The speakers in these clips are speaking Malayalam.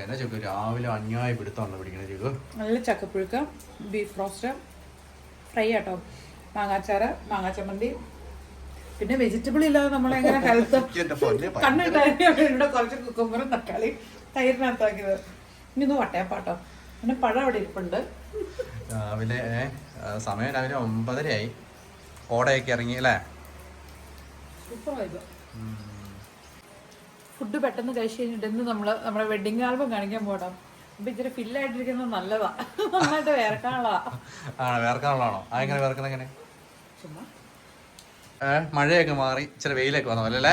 എന്നാ ചോദിക്കും രാവിലെ അന്യായ പിടുത്തമാണ് പിടിക്കണ ചോദിക്കും. നല്ല ചക്കപ്പുഴുക്ക, ബീഫ് റോസ്റ്റ്, ഫ്രൈ ആട്ടോ, മാങ്ങാച്ചാറ്, മാങ്ങാച്ചമ്മന്തി, പിന്നെ വെജിറ്റബിൾ ഇല്ലാതെ നമ്മളെങ്ങനെ ഹെൽത്ത് കണ്ണിട്ടായിരുന്നു ഇവിടെ കുറച്ച് കുക്കുമ്പറും തക്കാളി തൈരിനകത്താക്കിയത്. ഇനി ഒന്ന് വട്ടയപ്പാട്ടോ. പിന്നെ പഴം അവിടെ ഇരിപ്പുണ്ട്. രാവിലെ സമയം രാവിലെ 9:30 ഓടയൊക്കെ ഇറങ്ങി അല്ലേ. സൂപ്പറായത്. ഫുഡ് പെട്ടെന്ന് കഴിച്ചു കഴിഞ്ഞിട്ട് ഇന്ന് നമ്മുടെ വെഡിങ് ആൽബം കാണിക്കാൻ പോകണം. അപ്പൊ ഇച്ചിരി ഫില്ലായിട്ടിരിക്കുന്നത് നല്ലതാ. നന്നായിട്ട് വേർക്കാനുള്ളതാ. വേർക്കാനുള്ളതാണോ? അതെങ്ങനെ വേർക്കുന്നത്? എങ്ങനെ? ചുമ്മാ മഴയൊക്കെ മാറി ഇച്ചിരി വെയിലൊക്കെ വന്നു അല്ലേ.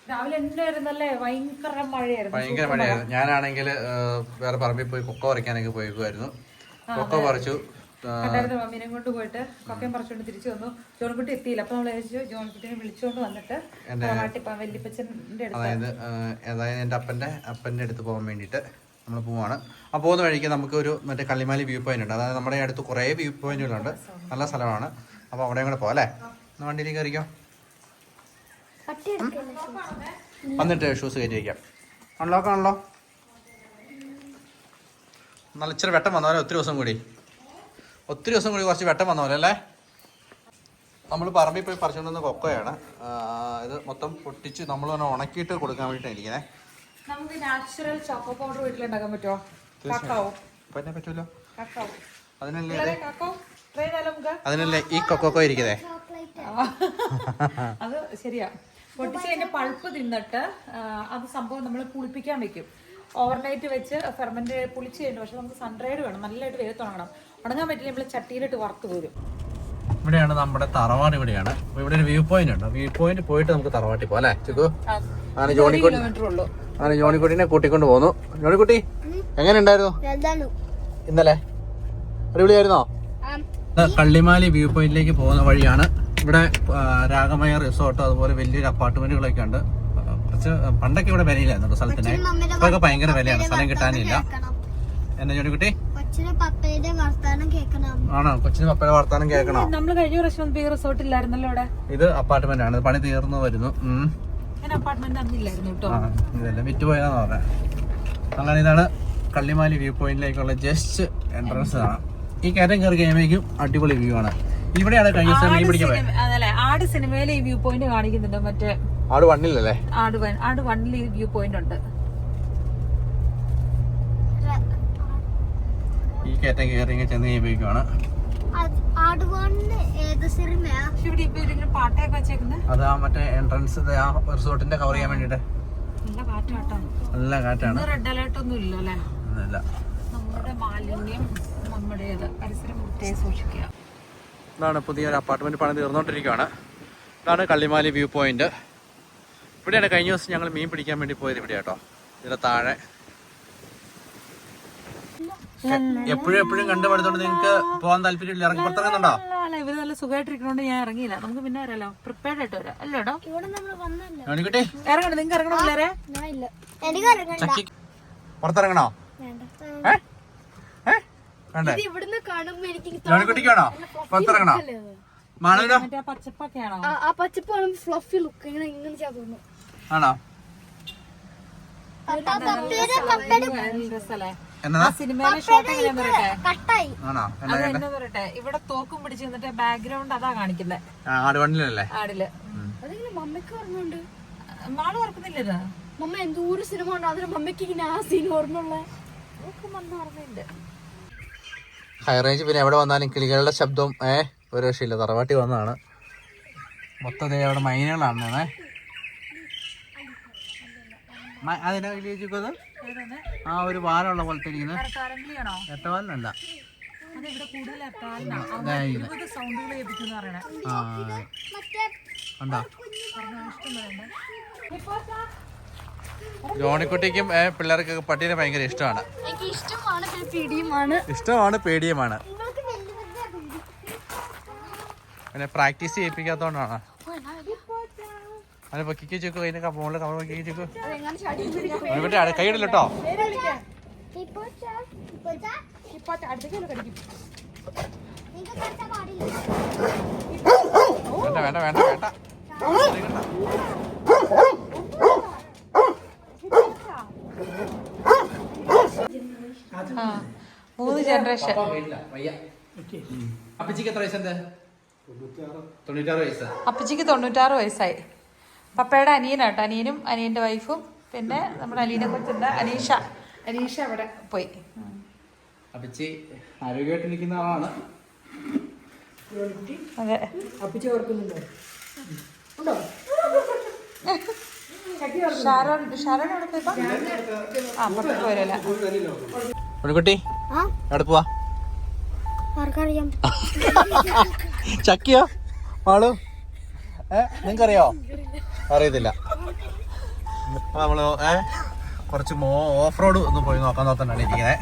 രാവിലെ എന്നായിരുന്നല്ലേ, ഭയങ്കര മഴയായിരുന്നു. ഞാനാണെങ്കിൽ വേറെ പറമ്പിൽ പോയി കൊക്കോ പറിക്കാനൊക്കെ പോയിരിക്കുമായിരുന്നു. കൊക്കോ പറിച്ചു. മമ്മീനെ കൊണ്ട് പോയിട്ട് കൊക്കയും പറിച്ചോണ്ട് തിരിച്ചു വന്നു. ജോൺകുട്ടി എത്തിയില്ല. അപ്പൊ നമ്മൾ ജോൺകുട്ടിനെ വിളിച്ചോണ്ട് വന്നിട്ട് വല്യപ്പച്ചന്റെ അതായത് എന്റെ അപ്പന്റെ അടുത്ത് പോകാൻ വേണ്ടിട്ട് നമ്മൾ പോവാണ്. ആ പോകുന്ന വഴിക്ക് നമുക്ക് ഒരു മറ്റേ കള്ളിമാലി വ്യൂ പോയിന്റ് ഉണ്ട്. അതായത് നമ്മുടെ അടുത്ത് കുറേ വ്യൂ പോയിന്റുകളുണ്ട്. നല്ല സ്ഥലമാണ്. അപ്പൊ അവിടെയും കൂടെ പോകാം അല്ലേ. വണ്ടിയിലേക്ക് കയറിക്കോ. വന്നിട്ട് ഷൂസ് കയറ്റി വയ്ക്കാം. ആണല്ലോ. നല്ല ഇച്ചിരി വെട്ടം വന്ന പോലെ ഒത്തിരി ദിവസം കൂടി കുറച്ച് വെട്ടം വന്ന പോലെ അല്ലേ. നമ്മൾ പറമ്പിൽ പോയി പറിച്ചുകൊണ്ടുവന്ന കൊക്കോയാണ്. ഇത് മൊത്തം പൊട്ടിച്ച് നമ്മൾ തന്നെ ഉണക്കിയിട്ട് കൊടുക്കാൻ വേണ്ടിയിട്ടാണ് ഇരിക്കുന്നത്. നമുക്ക് നാച്ചുറൽ ചോക്കോ പൗഡർ വീട്ടിലുണ്ടാക്കാൻ പറ്റുമോ? പിന്നെ പറ്റുമല്ലോ. അതിനല്ലേ ഈ കൊക്കോ ഇരിക്കുന്നേ. അത് ശരിയാ. പൊട്ടിച്ച് അതിന്റെ പൾപ്പ് തിന്നിട്ട് അത് സംഭവം നമ്മൾ പുളിപ്പിക്കാൻ വെക്കും. ഓവർനൈറ്റ് വെച്ച് ഫെർമെന്റ് പുളിച്ച് കഴിഞ്ഞു. പക്ഷെ നമുക്ക് സൺഡ്രൈഡ് വേണം. നല്ലതായിട്ട് വേഗത്ത് ഉണങ്ങാൻ പറ്റില്ല. നമ്മൾ ചട്ടിയിലിട്ട് വറുത്ത് പോരും. ഇവിടെയാണ് നമ്മുടെ തറവാട്. ഇവിടെയാണ്. ഇവിടെ ഒരു വ്യൂ പോയിന്റ് ഉണ്ട്. വ്യൂ പോയിന്റ് പോയിട്ട് നമുക്ക് തറവാട്ടിൽ പോകാം അല്ലേ ചിക്കു? അങ്ങനെ ജോണിക്കുട്ടിനെ കൂട്ടിക്കൊണ്ട് പോന്നു. ജോണിക്കുട്ടി എങ്ങനെ ഉണ്ടായിരുന്നു ഇന്നലെ? അടിപൊളിയായിരുന്നോ? കള്ളിമാലി വ്യൂ പോയിന്റിലേക്ക് പോകുന്ന വഴിയാണ്. ഇവിടെ രാഗമയ റിസോർട്ട് അതുപോലെ വലിയൊരു അപ്പാർട്ട്മെന്റുകളൊക്കെ ഉണ്ട്. കുറച്ച് പണ്ടൊക്കെ ഇവിടെ വിലയില്ലായിരുന്നു സ്ഥലത്തിന്. ഇപ്പൊക്കെ ഭയങ്കര വിലയാണ്. സ്ഥലം കിട്ടാനില്ല. എന്നാ ജോണിക്കുട്ടി? ആണോ? കൊച്ചിന് പപ്പയുടെ വർത്താനം കേൾക്കണോ? നമ്മൾ കഴിഞ്ഞ പ്രാവശ്യം റിസോർട്ടില്ലായിരുന്നല്ലോ ഇവിടെ. ഇത് അപ്പാർട്ട്മെന്റ് ആണ്. പണി തീർന്നു വരുന്നു. ഇതെല്ലാം വിറ്റുപോയതാന്ന് പറഞ്ഞ. അങ്ങനെ ഇതാണ് കള്ളിമാലി വ്യൂ പോയിന്റിലേക്കുള്ള ജസ്റ്റ് എൻട്രൻസ് ആണ്. ഈ കയറ്റം കയറി കഴിയുമ്പോഴേക്കും അടിപൊളി വ്യൂ ആണ്. ഇവിടെയാണ് കഴിഞ്ഞ ദിവസം മീൻ പിടിക്കാൻ പോയത്. ആട് സിനിമയിലെ ഈ വ്യൂ പോയിന്റ് കാണിക്കുന്നുണ്ട്. മറ്റേ ആട് വണ്ണിലല്ലേ? ആട് വണ്ണിൽ ഈ വ്യൂ പോയിന്റ് ഉണ്ട്. ഈ കയറ്റം കയറി ചെന്ന് കഴിയുമ്പോഴേക്കാണ് പാട്ടൊക്കെ വെച്ചേക്കുന്നത്. അത് മറ്റേ എൻട്രൻസ് റിസോർട്ടിന്റെ കവർ ചെയ്യാൻ വേണ്ടിട്ട്. നല്ല കാറ്റാണ്. റെഡ് അലേർട്ട് ഒന്നും ഇല്ലല്ലേ. നമ്മുടെ മാലിന്യം നമ്മുടേത്. പരിസരം വൃത്തിയായി സൂക്ഷിക്കുക. ഇതാണ് പുതിയൊരു അപ്പാർട്ട്മെന്റ് പണി തീർന്നോണ്ടിരിക്കുകയാണ്. ഇതാണ് കള്ളിമാലി വ്യൂ പോയിന്റ്. ഇവിടെയാണ് കഴിഞ്ഞ ദിവസം ഞങ്ങൾ മീൻ പിടിക്കാൻ വേണ്ടി പോയത്. ഇവിടെ കേട്ടോ, ഇതിന്റെ താഴെ. എപ്പോഴും കണ്ടുപടുത്തോണ്ട് നിങ്ങൾക്ക് പോകാൻ താല്പര്യമില്ല? ഇറങ്ങി പുറത്തിറങ്ങുന്നുണ്ടോ? ഇവര് നല്ല സുഖമായിട്ടിരിക്കണോണ്ട് ഞാൻ ഇറങ്ങിയില്ല. നമുക്ക് പിന്നെ വരാലോ. പ്രിപ്പയർഡ് ആയിട്ട് വരാം അല്ലേടോ? ഇറങ്ങണം. നിങ്ങൾക്ക് ഇറങ്ങണോ പിള്ളേരെ? പുറത്തിറങ്ങണോ? ജോണിക്കുട്ടിക്കാണോ പുറത്തിറങ്ങണോ? മാണോ? പച്ചപ്പൊക്കെയാണോ? ആണോ? സിനിമയിലെ ഷോട്ട് പറയട്ടെ. ഇവിടെ തോക്കും പിടിച്ച് നിന്നിട്ട് ബാക്ക്ഗ്രൗണ്ട് അതാ കാണിക്കുന്നത്. ആടില് മമ്മയ്ക്ക് ഓർമ്മയുണ്ട്. മാള് ഓർക്കുന്നില്ല. മമ്മ എന്തോരം സിനിമ ഉണ്ട്. അതിന് മമ്മയ്ക്ക് ഇങ്ങനെ ആ സീൻ ഓർമ്മയുള്ള ഓർമ്മയുണ്ട്. ഹൈറേഞ്ച് പിന്നെ എവിടെ വന്നാലും കിളികളുടെ ശബ്ദം ഒരു രക്ഷയില്ല. തറവാട്ടി വന്നതാണ്. മൊത്തം അവിടെ മൈനുകളാണ്. അതിനാ വിളിച്ചത് ആ ഒരു വാലുള്ള പോലത്തെ ഇരിക്കുന്നത്. എട്ടവാലിനല്ല. ജോണിക്കുട്ടിക്കും പിള്ളേർക്കൊക്കെ പട്ടീനെ ഭയങ്കര ഇഷ്ടമാണ്. പേടിയുമാണ്. പിന്നെ പ്രാക്ടീസ് ചെയ്യിപ്പിക്കാത്തോണ്ടാണ്. അതിനെ പൊക്കിക്ക് ചോക്കു. അതിന്റെ മുകളിൽ കവർ പൊക്കിക്ക് ചോക്കു. കൈയിടല്ലോ. വേണ്ട. ആ 3 ജനറേഷൻ. അപ്പച്ചിക്ക് എത്ര വയസ്സുണ്ട്? 96 വയസ്സ്. അപ്പച്ചിക്ക് 96 വയസ്സായി. പപ്പയുടെ അനിയനാട്ടോ, അനിയനും അനിയന്റെ വൈഫും പിന്നെ നമ്മുടെ അലീനെ കൊച്ചുണ്ട് അനീഷ അവിടെ പോയി. അപ്പച്ചി ആരോഗ്യമായിട്ടിരിക്കുന്ന ആളാണ്. അതെ. അപ്പച്ചി ഓർക്കുന്നുണ്ടോ? ഷാരോൺ എവിടെ പോയപ്പോ? ആ പുറത്തേക്ക് വരല്ല. ഒരു കുട്ടി എവിടെ പോവാ? ചക്കിയോ മാളു? നിങ്ങൾക്കറിയോ? അറിയത്തില്ല. നമ്മള് കുറച്ച് ഓഫ് റോഡ് ഒന്ന് പോയി നോക്കാൻ നോക്കാനാണ് ഇരിക്കുന്നത്.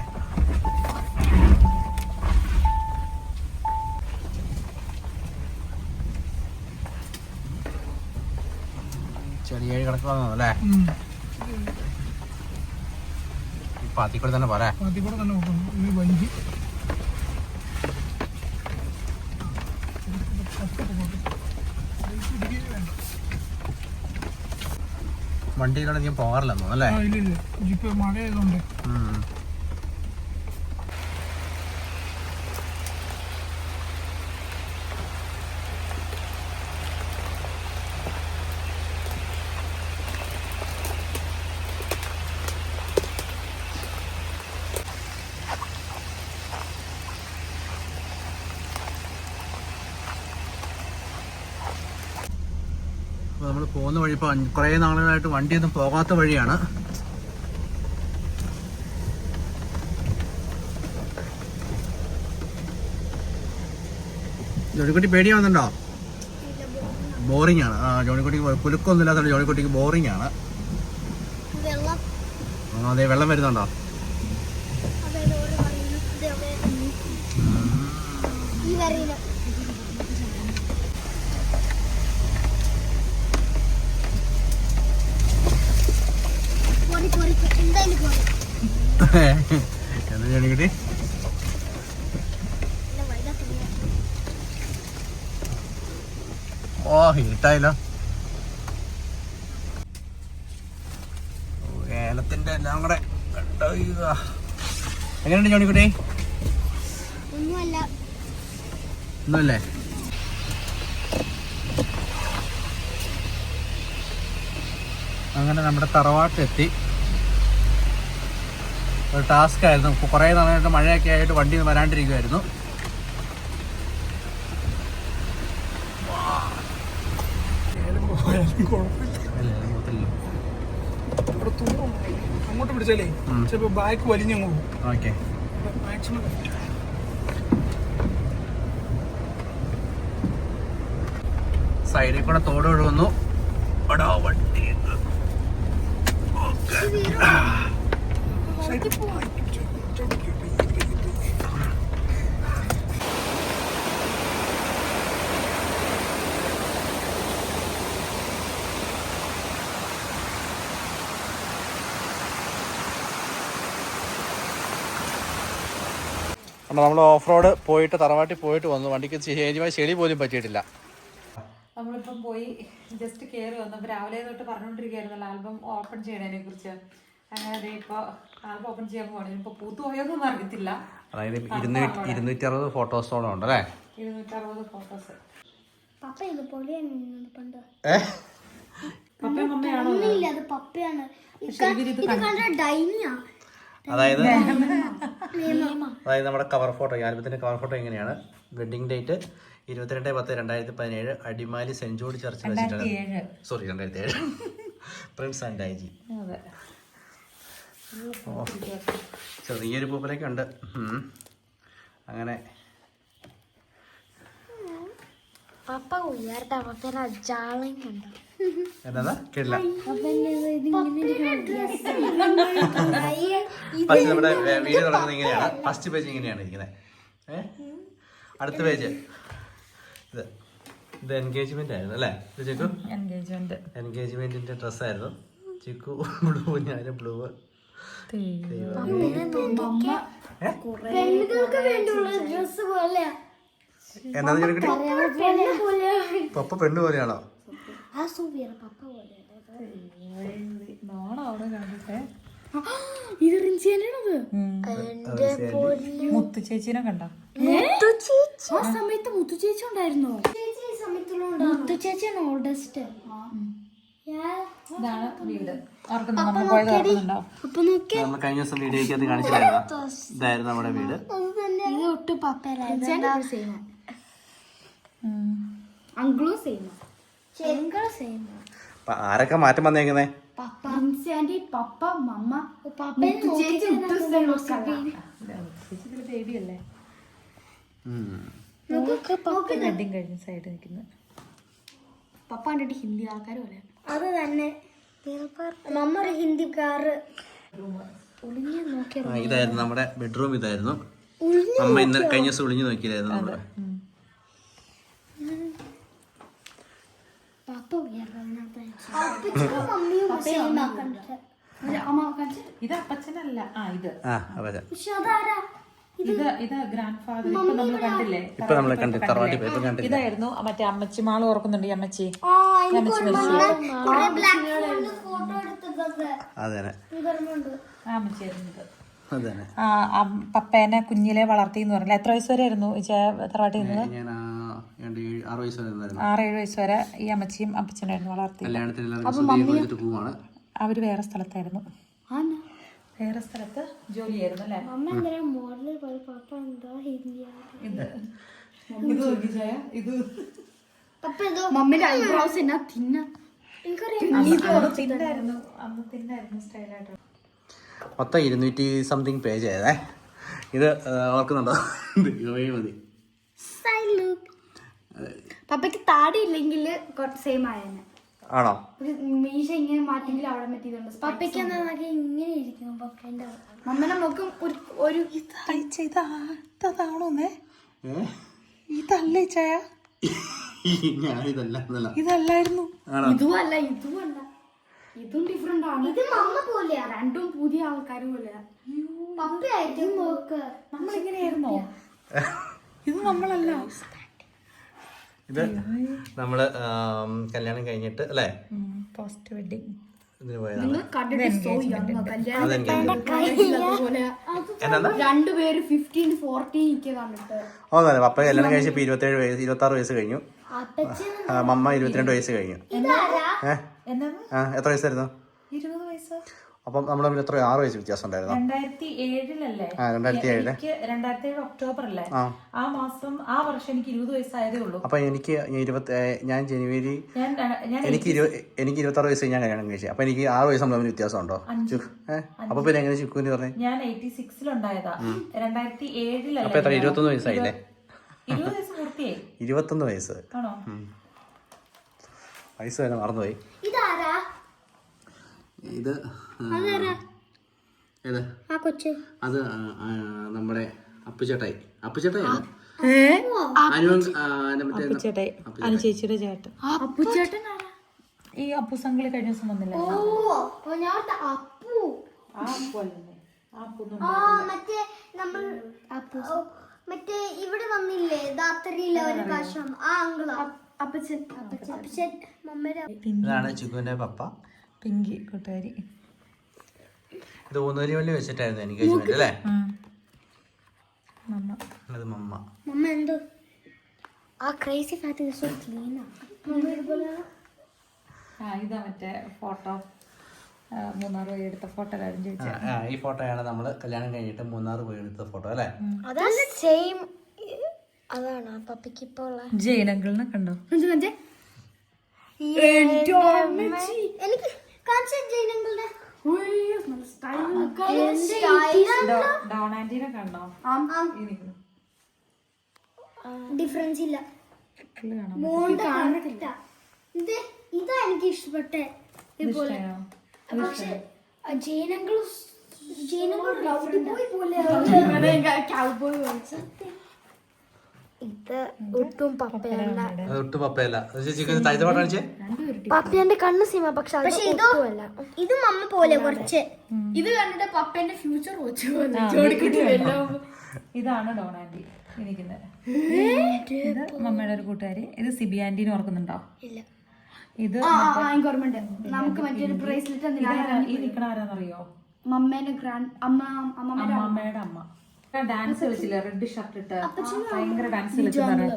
ചെടിയേഴ് കിടക്കുന്നു അല്ലേ? ഇപ്പൊ അതിക്കൂടെ തന്നെ പോരാ. വണ്ടിയിലൂടെ നീ പോകാറില്ലെന്നോ അല്ലേ? മഴ ആയതുകൊണ്ട്. നമ്മൾ പോകുന്ന വഴി ഇപ്പോൾ കുറേ നാളുകളായിട്ട് വണ്ടിയൊന്നും പോകാത്ത വഴിയാണ്. ജോണിക്കുട്ടി പേടിയാവുന്നുണ്ടോ? ബോറിംഗ് ആണ്. ജോണിക്കുട്ടിക്ക് കുലുക്കൊന്നും ഇല്ലാത്തതുകൊണ്ട് ജോണിക്കുട്ടിക്ക് ബോറിംഗ് ആണ്. അതെ, വെള്ളം വരുന്നുണ്ടോ? എന്താ ജോണിക്കുട്ടി? ഓ ഇരുട്ടായില്ലോ. ഏലത്തിന്റെ എല്ലാം കൂടെ എങ്ങനെയുണ്ട് ജോണിക്കുട്ടി? ഒന്നുമല്ലേ? അങ്ങനെ നമ്മുടെ തറവാട്ടിലെത്തി. ഒരു ടാസ്ക് ആയിരുന്നു. കുറേ നാളായിട്ട് മഴയൊക്കെ ആയിട്ട് വണ്ടി വരാണ്ടിരിക്കുമായിരുന്നു. അങ്ങോട്ട് പിടിച്ചാലേ ചിലപ്പോ ബാക്ക് വലിഞ്ഞു പോകും. ഓക്കെ. മാക്സിമം സൈഡിൽ കൂടെ തോട് ഒഴുകുന്നു. വണ്ടി നമ്മൾ ഓഫ് റോഡ് പോയിട്ട് തറവാട്ടിൽ പോയിട്ട് വന്നു. വണ്ടിക്ക് ചെളി പോലും പറ്റിയിട്ടില്ല. നമ്മളിപ്പം പോയി ജസ്റ്റ് കയറി വന്നപ്പോൾ രാവിലെ തൊട്ട് പറഞ്ഞുകൊണ്ടിരിക്കുകയായിരുന്നല്ലോ ആൽബം ഓപ്പൺ ചെയ്യണതിനെ കുറിച്ച്. അങ്ങനെ ഇപ്പോൾ ആൽബം ഓപ്പൺ ചെയ്യാൻ പോകണം. ഇപ്പോൾ പൂത്തു പോയോന്നൊന്നും അറിയത്തില്ല. അതായത് 260 ഫോട്ടോസോളം ഉണ്ടല്ലേ? 260 ഫോട്ടോസ്. അതായത് നമ്മുടെ കവർ ഫോട്ടോ, ആൽബത്തിന്റെ കവർ ഫോട്ടോ എങ്ങനെയാണ്? Wedding date 22/10/2017 Adimali Saint George ചർച്ചിൽ വെച്ചിട്ടാണ്. സോറി 2007. Prince and Daiji. ചെറിയൊരു പൂപ്പലൊക്കെ ഉണ്ട്. അങ്ങനെ എന്താ കേട്ടില്ല. ഫസ്റ്റ് നമ്മുടെ വീഡിയോ തുടങ്ങുന്നത് ഇങ്ങനെയാണ്. ഫസ്റ്റ് പേജ് ഇങ്ങനെയാണ് ഇരിക്കുന്നത്. അടുത്ത പേജ് ഇത് എൻഗേജ്മെന്റ് ആയിരുന്നു അല്ലേ ചിക്കു? എൻഗേജ്മെന്റിന്റെ ഡ്രസ്സായിരുന്നു. ചിക്കു ബ്ലൂ, ഞാനും ബ്ലൂ. എന്താ പപ്പ പെണ്ണ് പോലെയാണോ? ഇത് റിൻസിയാണത്. മുത്തു ചേച്ചിനെ കണ്ടോ? ആ സമയത്ത് മുത്തു ചേച്ചി ഉണ്ടായിരുന്നോ? മുത്തു ചേച്ചിയാണ് ഓൾഡസ്റ്റ്. ഇതാണ് വീട്. ഓർക്കുന്നുണ്ടോ? നമ്മൾ പോയത് ഓർക്കുന്നുണ്ടോ? നമ്മൾ കഴിഞ്ഞ ദിവസം വീഡിയോയ്ക്ക് അത് കാണിച്ചിട്ടുണ്ടായിരുന്നു. ഇതായിരുന്നു നമ്മുടെ വീട്. ഇത് ഒട്ടും പപ്പേരായിരുന്നു. അങ്കിളും സെയിം, ചെങ്കളും സെയിം. ആരൊക്കെ മാറ്റം വന്നേക്കുന്നേ? പപ്പ, ആന്റി, പപ്പ, മമ്മ, ബേബിയല്ലേ? വെഡിങ് കഴിഞ്ഞ സൈഡ് നിൽക്കുന്നത്. പപ്പ കണ്ടിട്ട് ഹിന്ദി ആൾക്കാർ പോലെ. അത് തന്നെ മമ്മ ഒരു ഹിന്ദിക്കാറ്. ഇതായിരുന്നു നമ്മുടെ ബെഡ്റൂം. ഇതായിരുന്നു അമ്മ ഇന്നലെ കഴിഞ്ഞ ദിവസം ഒളിഞ്ഞു നോക്കിയില്ലായിരുന്നു നമ്മള്. ഇത് അപ്പച്ചനല്ല. ഇത് ഇത് ഇത് ഗ്രാൻഡ് ഫാദർ. ഇപ്പൊ നമ്മള് കണ്ടില്ലേ? ഇപ്പൊ നമ്മളെ കണ്ടില്ല, തറവാട്ടി പോയി കണ്ടില്ല. ഇതായിരുന്നു മറ്റേ അമ്മച്ചി. മാള് ഓർക്കുന്നുണ്ട് ഈ അമ്മച്ചി? അതെ അമ്മച്ചിയായിരുന്നു. അതെ. പപ്പേനെ കുഞ്ഞിലെ വളർത്തി എന്ന് പറഞ്ഞില്ല. എത്ര വയസ്സ് വരെ ആയിരുന്നു തറവാട്ടി നിന്നത്? ഞാൻ 6 വയസ്സ് വരെ 6-7 വയസ്സ് വരെ ഈ അമ്മച്ചിയും അപ്പച്ചനായിരുന്നു വളർത്തി. അവര് വേറെ സ്ഥലത്തായിരുന്നു. വേറെ സ്ഥലത്ത് ജോലിയായിരുന്നു അല്ലേ? മമ്മിന്റെ ഐബ്രോസ് എന്നാ തിന്ന. മൊത്തം 200 സംതിങ് പേജ് ആയതേ. ഇത് ഓർക്കുന്നുണ്ടോ? മതി. പപ്പയ്ക്ക് താടി ഇല്ലെങ്കിൽ സെയിം ആയെന്നെ. ആണോ? മീശ ഇങ്ങനെ മാറ്റിയെങ്കിൽ അവിടെ പറ്റിയതുണ്ട്. പപ്പയ്ക്ക് ഇങ്ങനെ ഇരിക്കുന്നു. പപ്പേന്റെ മമ്മനെ നോക്കും ഒരു ഇതാണോന്നേ? ഇതല്ലേ ചായ? ഇതല്ലായിരുന്നു. ഇതുമല്ല ഇതും ഡിഫറെന്റ് ആണ്. ഇത് മമ്മ പോലെയാ. രണ്ടും പുതിയ ആൾക്കാർ പോലെയാ. പപ്പയായിട്ട് നോക്ക്. നമ്മളെങ്ങനെയായിരുന്നോ? ഇത് നമ്മളല്ല. ഇത് നമ്മള് കല്യാണം കഴിഞ്ഞിട്ട് അല്ലേ? പോസ്റ്റ് വെഡിങ് ഇതിന് പോയതാണ്. രണ്ടുപേര് 15-14 കണ്ടിട്ട്. പപ്പ കല്യാണം കഴിച്ചപ്പോ 26 വയസ്സ് കഴിഞ്ഞു. മമ്മ 22 വയസ്സ് കഴിഞ്ഞു. എത്ര വയസ്സായിരുന്നു? 20 വയസ്സ്. അപ്പം നമ്മൾ തമ്മിൽ എത്ര 6 വയസ്സ് വ്യത്യാസം ഉണ്ടായിരുന്നു? 2007 2007 ഒക്ടോബർ അല്ലേ? ആ മാസം ആ വർഷം എനിക്ക് 20 വയസ്സായതേ ഉള്ളൂ. അപ്പൊ എനിക്ക് ഞാൻ ജനുവരി എനിക്ക് 26 വയസ്സ് ഞാൻ കല്യാണം കഴിച്ചു. അപ്പൊ എനിക്ക് 6 വയസ്സ് തമ്മിൽ വ്യത്യാസം ഉണ്ടോ? അപ്പൊ പിന്നെ എങ്ങനെ ചിക്കുന്ന് പറഞ്ഞു? ഞാൻ 86-ലുണ്ടായതാ. 2007 അപ്പൊ എത്ര 21 വയസ്സായില്ലേ? 20 വയസ്സ് പൂർത്തിയായി. 21 വയസ്സ് ആണോ? വയസ്സ് വരെ മറന്നുപോയി. ഇത് അത് നമ്മുടെ അപ്പുചേട്ടായി. ചേച്ചിയുടെ ചേട്ടൻ ഈ അപ്പു സംഘില് കഴിഞ്ഞ ദിവസം വന്നില്ല? മറ്റേ ഇവിടെ വന്നില്ലേ ദാത്തറിയിലെ ഒരു പ്രാവശ്യം. ആ അങ്കിളാ അപ്പച്ചൻ. ഇതാണ് ചിക്കുവിന്റെ പപ്പ, പിങ്കി കൂട്ടുകാരി. ഇത് ഊന്നൂരിവള്ളി വെച്ചിട്ടായിരുന്നു എൻഗേജ്മെന്റ് അല്ലേ? അത് മമ്മ. മമ്മ എന്തോ ആ ക്രേസി ഫാറ്റ് സോ ക്ലീനാ. ഇതാ മറ്റേ ഫോട്ടോ മൂന്നാർ പോയി എടുത്ത ഫോട്ടോ കാര്യം ചോദിച്ചാ. ഈ ഫോട്ടോയാണ് നമ്മള് കല്യാണം കഴിഞ്ഞിട്ട് മൂന്നാർ പോയി എടുത്ത ഫോട്ടോ അല്ലേ? അതാണ് പപ്പയ്ക്ക് ഇപ്പൊ ജയനങ്കിളിനെ കണ്ടോ? എനിക്ക് ഡോണാന്റിനെ കണ്ടോ? ഡിഫറൻസ് ഇല്ല. ഇതാ എനിക്ക് ഇഷ്ടപ്പെട്ടെ. പക്ഷെ ഇത് ഒട്ടും പപ്പയല്ല. പപ്പേന്റെ കണ്ണ് സീമ. പക്ഷെ ഇത് മമ്മ പോലെ കുറച്ച്. ഇത് കണ്ടിട്ട് പപ്പേന്റെ ഫ്യൂച്ചർ ഇതാണ് ഡോണാന്റി ഇരിക്കുന്നത്. ഇത് മമ്മയുടെ ഒരു കൂട്ടുകാരി. ഇത് സിബി ആന്റിനെ ഓർക്കുന്നുണ്ടോ? ഇത് നമുക്ക് മറ്റൊരു ബ്രേസ്ലെറ്റ് ഈ നിക്കണ ആരാന്നറിയോ? മമ്മേന്റെ ഗ്രാൻഡ് അമ്മമ്മേന്റെ അമ്മമ്മയുടെ അമ്മ ഡാൻസ് കളിച്ചില്ലേ, റെഡ് ഷർട്ട് ഇട്ട് ഭയങ്കര ഡാൻസ് കളിക്കുന്നത്.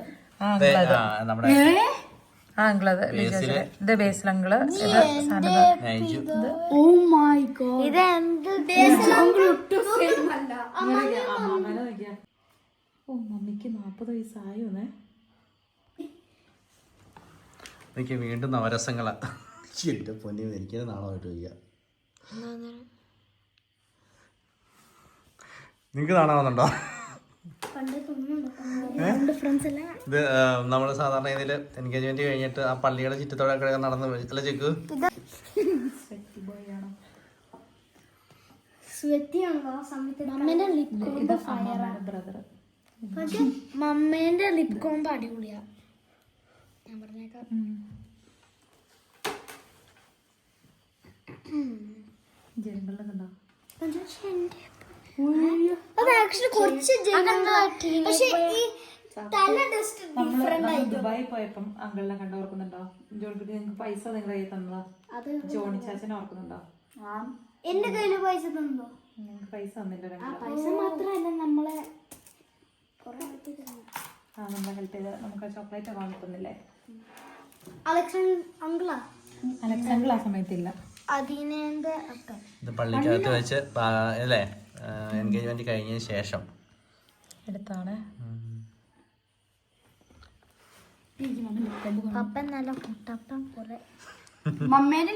നമ്മുടെ ഇത് ബേസിൽ അങ്കിള്, ഓ മൈ ഗോഡ് ഇത് എന്ത് ഓ മമ്മിക്ക് 40 വയസ്സായോന്നേ. എനിക്ക് വീണ്ടും നവരസങ്ങളാ. എന്റെ പൊന്നി എനിക്ക് നാളമായിട്ട് വയ്യ. നിങ്ങക്ക് നാണ വന്നുണ്ടോ? ഇത് നമ്മള് സാധാരണ ഇതില് എൻഗേജ്മെന്റ് കഴിഞ്ഞിട്ട് ആ പള്ളിയുടെ ചുറ്റത്തോടെ നടന്ന് അല്ല ചെക്ക് മമ്മേന്റെ ലിപ് കോംബ് അടിപൊളിയാ. ഞാൻ പറഞ്ഞേക്കാം. അത് ആക്ച്വലി കുറച്ച് പക്ഷെ ഈ തല ടെസ്റ്റ് ഡിഫറെന്റ് ആയി. ദുബായി പോയപ്പം അങ്കിളിനെ കണ്ട് ഓർക്കുന്നുണ്ടോ? ജോണിക്കുട്ടി നിങ്ങൾക്ക് പൈസ നിങ്ങളുടെ കയ്യിൽ തന്നതാ? ജോണി ചാച്ചനെ ഓർക്കുന്നുണ്ടോ? എന്റെ കയ്യില് പൈസ തന്നോ? നിങ്ങൾക്ക് പൈസ തന്നില്ല. പൈസ മാത്രല്ല നമ്മളെ നമ്മളെ ഹെൽപ്പ് ചെയ്ത് നമുക്ക് ചോക്ലേറ്റ് വാങ്ങി തന്നില്ലേ? അങ്കിളാ അലക്സാങ്കിൾ ആ സമയത്തില്ല. ഇത് പള്ളിക്കകത്ത് വെച്ച് അല്ലേ എൻഗേജ്മെന്റ് കഴിഞ്ഞതിന് ശേഷം എടുത്താണ്. മമ്മേന്റെ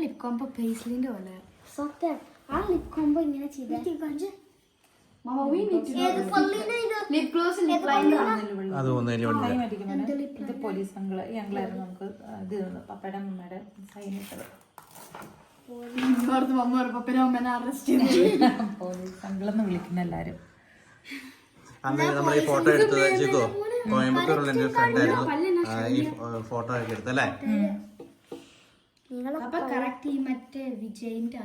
ലിപ് കോംബോ പേസ്ലിന്റെ പോലെ സത്യം. ആ ലിപ് കോംബോ ഇങ്ങനെ ഇത് പോലീസ് അങ്കിള്, ഈ അങ്കിളായിരുന്നു നമുക്ക് ഇത് തന്നു, പപ്പയുടെ അമ്മയുടെ സൈൻ ഇട്ടത്. പോലീസ് അങ്കിളെന്ന് വിളിക്കുന്ന എല്ലാരും. അന്ന് നമ്മൾ ഈ ഫോട്ടോ എടുത്തത് ജിഗോ കോയമ്പത്തൂരുള്ള എന്റെ ഫ്രണ്ട് ആയിരുന്നു ഈ ഫോട്ടോ ഒക്കെ എടുത്തല്ലേ? മറ്റേ വിജയിന്റെ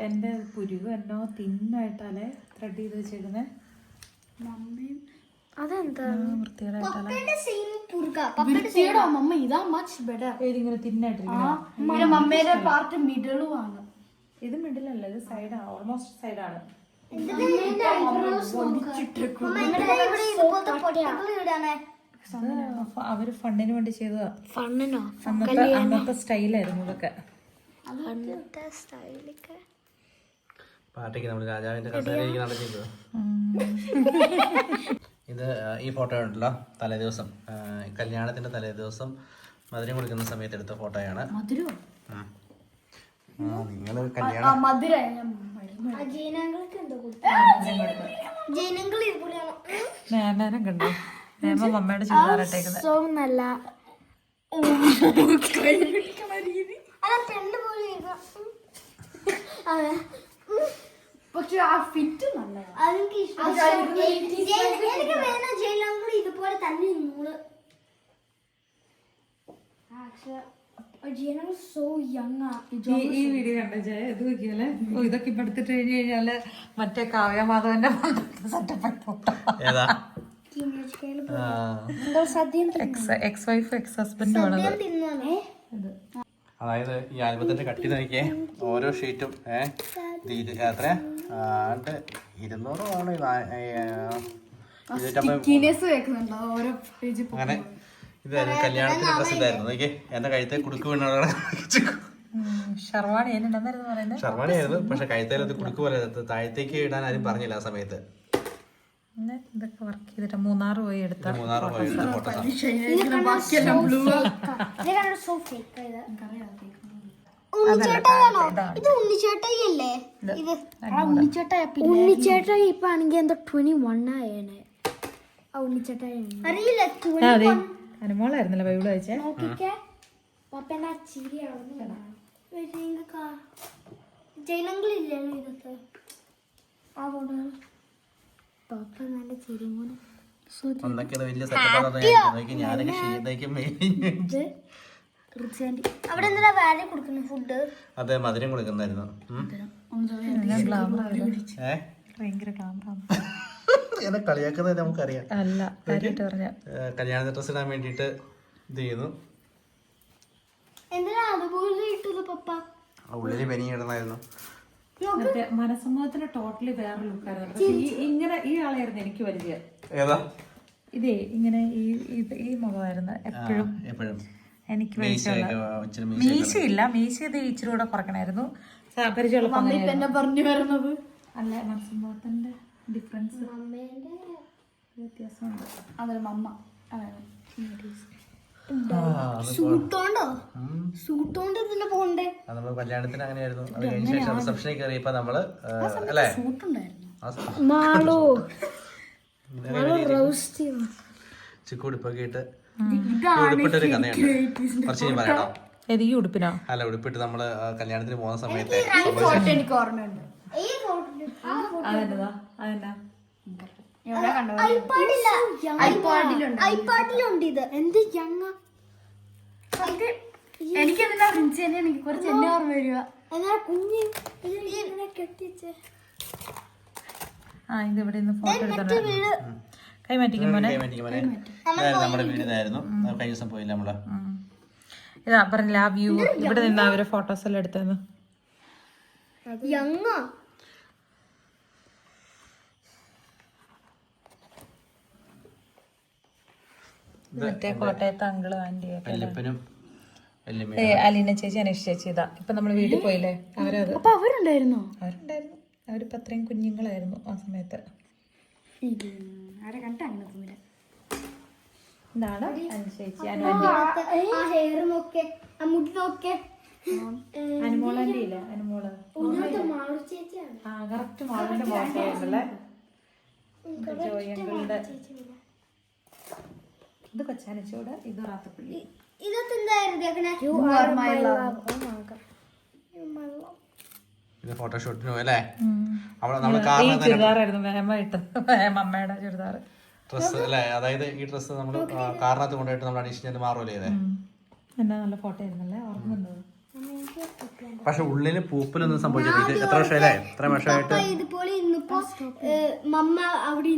എന്റെ പുരുവ് എന്നോ തിന്നായിട്ടാലേ ത്രെഡ് ചെയ്ത് വെച്ചേക്കുന്നേ. മമ്മേടെ പാർട്ട് മിഡിലും ആണ്. ഇത് മിഡിലല്ല, ഇത് സൈഡാണ്, ഓൾമോസ്റ്റ് സൈഡാണ്. അവര് ഫണ്ടിന് വേണ്ടി ചെയ്തതാ. അന്നത്തെ സ്റ്റൈലായിരുന്നു ഇതൊക്കെ. പാർട്ടിക്ക് നമ്മൾ രാജാവിന്റെ കസേരയിലേക്ക് നടത്തിയത്. ഇത് ഈ ഫോട്ടോ ഉണ്ടല്ലോ, തലേദിവസം കല്യാണത്തിന്റെ തലേദിവസം മധുരം കൊടുക്കുന്ന സമയത്ത് എടുത്ത ഫോട്ടോയാണ്. നിങ്ങള് കല്യാണം നേരം കണ്ടോ? നേരം മമ്മയുടെ ചുരിദാറിട്ടേക്കുന്നത്. പക്ഷെ ആ ഫിറ്റ് നല്ലതാണ്. ഇതുപോലെ തന്നെ നൂല് ഈ വീഡിയോ കണ്ടേ? ഇത് നോക്കിയാലേ ഇതൊക്കെ ഇപ്പൊ എടുത്തിട്ട് കഴിഞ്ഞ് കഴിഞ്ഞാല് മറ്റേ കാവ്യമാധവന്റെ സെറ്റപ്പ് എക്സ് വൈഫ് എക്സ് ഹസ്ബൻഡും ആണ്. അതായത് ഈ ആൽബത്തിന്റെ കട്ടി നോക്കിയേ, ഓരോ ഷീറ്റും എത്ര 200 അങ്ങനെ. ഇതായിരുന്നു കല്യാണത്തിന്റെ ഡ്രസ്. ഇതായിരുന്നു നോക്കിയേ, എന്റെ കഴുത്തെ കുടുക്ക് വീണ ഷർവാണി ആയിരുന്നു. പക്ഷെ കഴുത്തേൽ അത് കുടുക്ക് പോലെ താഴത്തേക്ക് ഇടാൻ ആരും പറഞ്ഞില്ല ആ സമയത്ത്. ഇതൊക്കെ വർക്ക് ചെയ്തിട്ട് മൂന്നാറ് പോയി എടുത്ത ഫോട്ടോസ്. ഉണ്ണിച്ചേട്ടായി ഇപ്പൊ ആണെങ്കിൽ എന്താ 21 ആയേനെ. അറിയില്ല, അനുമോളായിരുന്നല്ലോ ബൈബിള് വായിച്ചേ. ജയിലങ്ങളില്ലല്ലോ ഇതൊക്കെ. നല്ല ചിരിമൂന്ന് അവിടെ എന്താ വാല്യൂ കൊടുക്കുന്നു ഫുഡ്? അതെ, മധുരം കൊടുക്കുന്നായിരുന്നു. എന്നെ കളിയാക്കുന്നത് നമുക്കറിയാം. കല്യാണ ഡ്രസ് ഇടാൻ വേണ്ടിട്ട് ഇത് ചെയ്യുന്നു. എന്തിനാ അത് അതുപോലെ ഇട്ടത് പപ്പ. ഉള്ളില് പനി ഇടണമായിരുന്നു. മറ്റേ മനസമൂഹത്തിന് ടോട്ടലി വേറെ ലുക്കായിരുന്നു. പക്ഷെ ഇങ്ങനെ ഈ ആളായിരുന്നു എനിക്ക് പരിചയം. ഏതാ ഇതേ ഇങ്ങനെ ഈ മുഖമായിരുന്നു എപ്പോഴും എനിക്ക് മീശയില്ല. മീശ ഇത് ഇച്ചിരി കൂടെ കുറക്കണായിരുന്നു. പരിചയമുള്ള പറഞ്ഞു വരുന്നത് അല്ല മനസമൂഹത്തിന്റെ ഡിഫറൻസ് വ്യത്യാസമുണ്ട്. അതൊരു മമ്മ സൂട്ടോണ്ട് ഇതിന് പോണ്ടേ. നമ്മള് കല്യാണത്തിന് അങ്ങനെയായിരുന്നു. അത് കഴിഞ്ഞ ശേഷം റിസപ്ഷനിൽ കയറിയപ്പോ നമ്മള് അല്ലേ ചിക്കുടുപ്പൊക്കെ ഇട്ട് ഉടുപ്പിട്ടൊരു കഥയുണ്ട്. കുറച്ച് ഞാൻ പറയാം. ഈ ഉടുപ്പിനോ? അല്ല, ഉടുപ്പിട്ട് നമ്മള് കല്യാണത്തിന് പോകുന്ന സമയത്ത് എനിക്ക് ഓർമ്മയുണ്ട്. ഐപാഡിലുണ്ട് ഇത്. എന്ത് ഞങ്ങ എനിക്കെന്താ എനിക്ക് കുറച്ച് എന്നെ ഓർമ്മ വരിക. എന്നാ കുഞ്ഞ് ഇങ്ങനെ കെട്ടിച്ച് ഇത് ഇവിടെ നിന്ന് ഫോട്ടോ എടുത്തോ. കൈ മാറ്റിക്കും മോനെ. നമ്മുടെ വീട് ഇതായിരുന്നു. കഴിഞ്ഞ ദിവസം പോയില്ല നമ്മള്. ഇതാ പറഞ്ഞില്ല ആ വ്യൂ. ഇവിടെ നിന്ന് അവര് ഫോട്ടോസ് എല്ലാം എടുത്തെന്ന്. മറ്റേ കോട്ടയത്തെ അങ്കിള് ആന്റിയൊക്കെ അലീന ചേച്ചി അനീഷ് ചേച്ചി. ഇതാ ഇപ്പൊ നമ്മള് വീട്ടിൽ പോയില്ലേ അവരത്. അവരുണ്ടായിരുന്നു. അവരിപ്പോ അത്രയും കുഞ്ഞുങ്ങളായിരുന്നു ആ സമയത്ത്. ഇതാണ് അനീഷ് ചേച്ചി. അനുമോളാൻ്റെ ഇല്ലേ? അനുമോള് കറക്റ്റ് മാളിന്റെ മോശമായിരുന്നല്ലേ. ജോയങ്കളുടെ ഇത് കൊച്ചാനിച്ചോട്. ഇത് റാത്തപ്പള്ളി. ഇത് ഫോട്ടോഷൂട്ടിന് പോയല്ലേ. ചുരിദാറായിരുന്നു വേമായിട്ട്. അമ്മയുടെ ചുരിദാർ ഡ്രസ് അല്ലേ. അതായത് ഈ ഡ്രസ് നമ്മള് കാറിനകത്ത് കൊണ്ടുപോയിട്ട് നമ്മൾ അഡീഷണൽ മാറുമല്ലേ ചെയ്തേ. എന്നാ നല്ല ഫോട്ടോ ആയിരുന്നല്ലേ. ഓർമ്മയുണ്ടോ? പക്ഷെ ഉള്ളില് പൂപ്പലൊന്നും സംഭവിച്ചിട്ടില്ല. എത്ര വർഷമല്ലേ? എത്ര വർഷമായിട്ട് ഇതുപോലെ ഇന്നിപ്പോ മമ്മ അവിടെ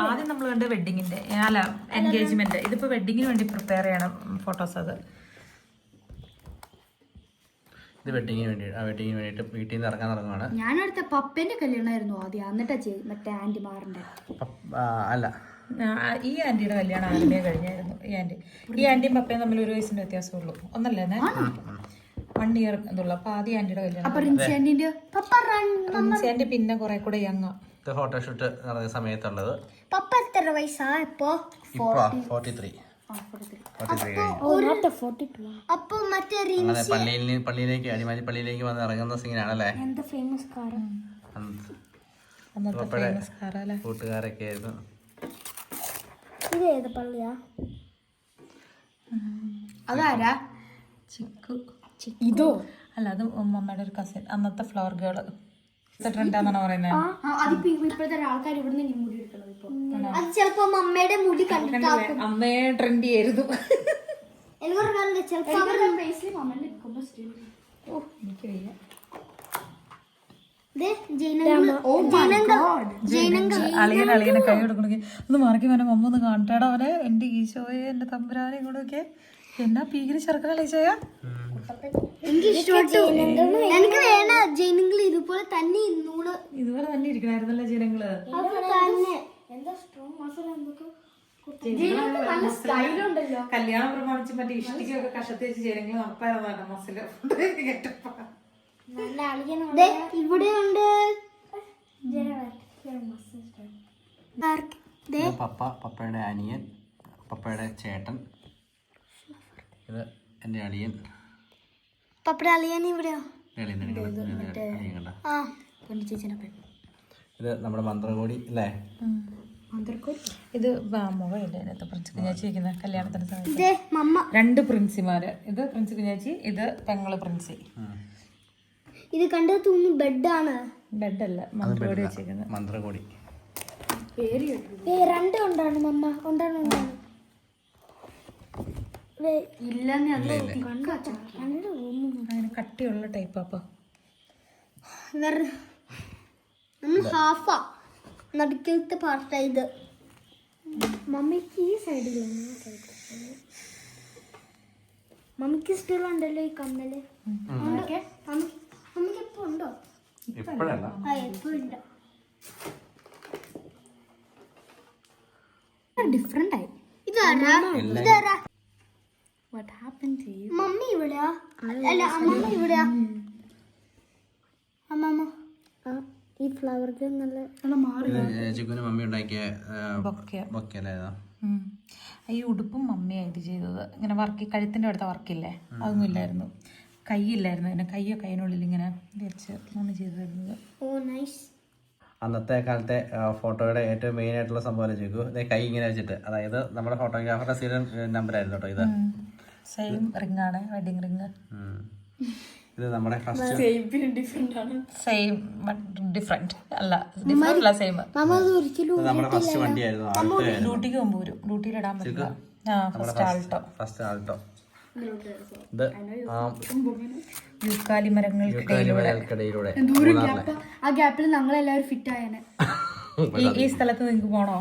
ആദ്യം നമ്മൾ കണ്ട് വെഡിങ്ങിന്റെ അല്ല എൻഗേജ്മെന്റ്. ഇതിപ്പോ വെഡിങ്ങിന് വേണ്ടി പ്രിപ്പയർ ചെയ്യണം ഫോട്ടോസ്. അത് ഇത് വെഡിങ്ങിന് വേണ്ടിയിട്ട് വീട്ടിൽ നിന്ന് ഇറങ്ങുവാണ്. ഞാനടുത്ത പപ്പേന്റെ കല്യാണമായിരുന്നു ആദ്യം. എന്നിട്ടാ മറ്റേ ആന്റി മാറിന്റെ അല്ല, ഈ ആന്റിയുടെ കല്യാണം ആദ്യമേ കഴിഞ്ഞായിരുന്നു. ഈ ആന്റിയും പപ്പയും തമ്മിൽ 1 വയസ്സിന്റെ വ്യത്യാസമേ ഉള്ളൂ. ഒന്നല്ലേ 1 ഇയർ എന്തുള്ളൂ. അപ്പൊ ആദ്യം ആന്റിയുടെ കല്യാണം. ആന്റി പിന്നെ കുറെ കൂടെ യങ്ങ. ഫോട്ടോഷൂട്ട് നടന്ന സമയത്തുള്ളത്. പപ്പ എത്ര വയസ്സാ ഇപ്പൊ? 43. അപ്പൊ മറ്റേ പള്ളിയിലേക്ക് അടിമാലി പള്ളിയിലേക്ക് വന്ന് ഇറങ്ങുന്ന സീനാണല്ലേ. കൂട്ടുകാരൊക്കെ ആയിരുന്നു. ഇത് ഏത് പള്ളിയാ? അതാരാ? ചിക്കു. ഇതോ അല്ല, അത് അമ്മയുടെ ഒരു കസിൻ. അന്നത്തെ ഫ്ലവർ ഗേള് ട്രെൻഡാന്നാണ് പറയുന്നത്. ഇപ്പോഴത്തെ ആൾക്കാർ ഇവിടുന്ന് മുടി എടുക്കണം. ഇപ്പൊ അത് ചിലപ്പോ അമ്മയുടെ മുടി കണ്ടിട്ടാക്കും. അമ്മയെ ട്രെൻഡി ആയിരുന്നു. എനിക്ക് വയ്യ. അളിയനെ കൈ കൊടുക്കണമെങ്കിൽ ഒന്ന് മാറിക്ക് വേണം. അമ്മ ഒന്ന് കാണട്ടാടാ അവനെ. എന്റെ ഈശോയെ, എന്റെ തമ്പുരാനെ ഇങ്ങോട്ടൊക്കെ എന്നാ പീകിരി ചെറുക്കണ ഈശോയാ. എനിക്ക് വേണം ജനങ്ങൾ ഇതുപോലെ തന്നെ ഇതുപോലെ തന്നെ ഇരിക്കണായിരുന്നല്ലേ ജനങ്ങള്. കല്യാണം പ്രമാണിച്ച് മറ്റേ ഇഷ്ടിക്കൊക്കെ കഷത്തി വെച്ച് ജനങ്ങൾ നടപ്പായിരുന്നു മസില്. ഇവിടെ ഉണ്ട് പപ്പയുടെ അനിയൻ, പപ്പയുടെ ചേട്ടൻ. ഇത് എന്റെ അളിയൻ. പപ്പയുടെ അളിയൻ ഇവിടെയോ? ഇത് നമ്മുടെ മന്ത്രകോടി അല്ലേ. ഇത് മുഖമില്ല അതിനകത്ത് പ്രിൻസി കുഞ്ഞാച്ചി വയ്ക്കുന്ന കല്യാണത്തിന് സമയത്ത് 2 പ്രിൻസിമാര്. ഇത് പ്രിൻസി കുഞ്ഞാച്ചി, ഇത് പെങ്ങള് പ്രിൻസി. ഇത് കണ്ടത് തോന്നുന്നു ബെഡാണ്. ബെഡല്ല, മന്ത്രകോടി വെച്ചിരിക്കുന്നത്. മന്ത്രകോടി 2 ഉണ്ടാണ് മമ്മ. ഉണ്ടാണ് അങ്ങനെ കട്ടിയുള്ള ടൈപ്പ്. അപ്പൊ നടുക്കലത്തെ പാർട്ടാ ഇത്. മമ്മിക്ക് ഈ സൈഡിലാണ്. മമ്മിക്ക് ഇഷ്ടമുണ്ടല്ലോ ഈ കമ്മല്. മമ്മിക്ക് എപ്പോ ഉണ്ടോ? ഇപ്പോഴല്ല. എപ്പോ ഉണ്ട്. ഡിഫറെന്റ് ആയി. ഇതാരാ? What happened to you? Mummy ഇവിടെയാ? അല്ല അമ്മമ്മ ഇവിടെയാ? അമ്മമ്മ ഈ ഫ്ലവർക്ക് നല്ല മാറി. ചിക്കുന് മമ്മി ഉണ്ടാക്കിയ ബൊക്കെ. ബൊക്കെ. ഈ ഉടുപ്പും മമ്മിയാണ് ഇത് ചെയ്തത്. ഇങ്ങനെ വർക്ക് കഴുത്തിൻ്റെ അടുത്ത വർക്കില്ലേ, അതൊന്നും ഇല്ലായിരുന്നു. കൈയില്ലായിരുന്നു, പിന്നെ കൈയൊക്കെ അതിനുള്ളിൽ ഇങ്ങനെ വെച്ച് മമ്മി ചെയ്തായിരുന്നത്. ഓ നൈസ്. അന്നത്തെ കാലത്തെ ഫോട്ടോയുടെ ഏറ്റവും മെയിൻ ആയിട്ടുള്ള സംഭവം ചോദിക്കൂ. ഇതേ കൈ ഇങ്ങനെ വെച്ചിട്ട്, അതായത് നമ്മുടെ ഫോട്ടോഗ്രാഫറുടെ സീരിയൽ നമ്പർ ആയിരുന്നു കേട്ടോ ഇത്. സെയിം റിംഗ് ആണ്, വെഡിങ് റിംഗ്. ഇത് നമ്മുടെ ഫസ്റ്റ് സെയിം ഡിഫറെന്റ് അല്ല, ഡിഫറെന്റ് അല്ല സെയിം. നമ്മുടെ ഫസ്റ്റ് വണ്ടിയായിരുന്നു. ഡ്യൂട്ടിക്ക് മുമ്പ് വരും, ഡ്യൂട്ടിയിൽ ഇടാൻ പറ്റില്ല. First Alto. ഇത് യൂക്കാലി മരങ്ങൾക്കിടയിലൂടെ ആ ഗ്യാപ്പിൽ ഞങ്ങളെല്ലാവരും ഫിറ്റ് ആയേനെ. ഈ സ്ഥലത്ത് നിങ്ങൾക്ക് പോണോ?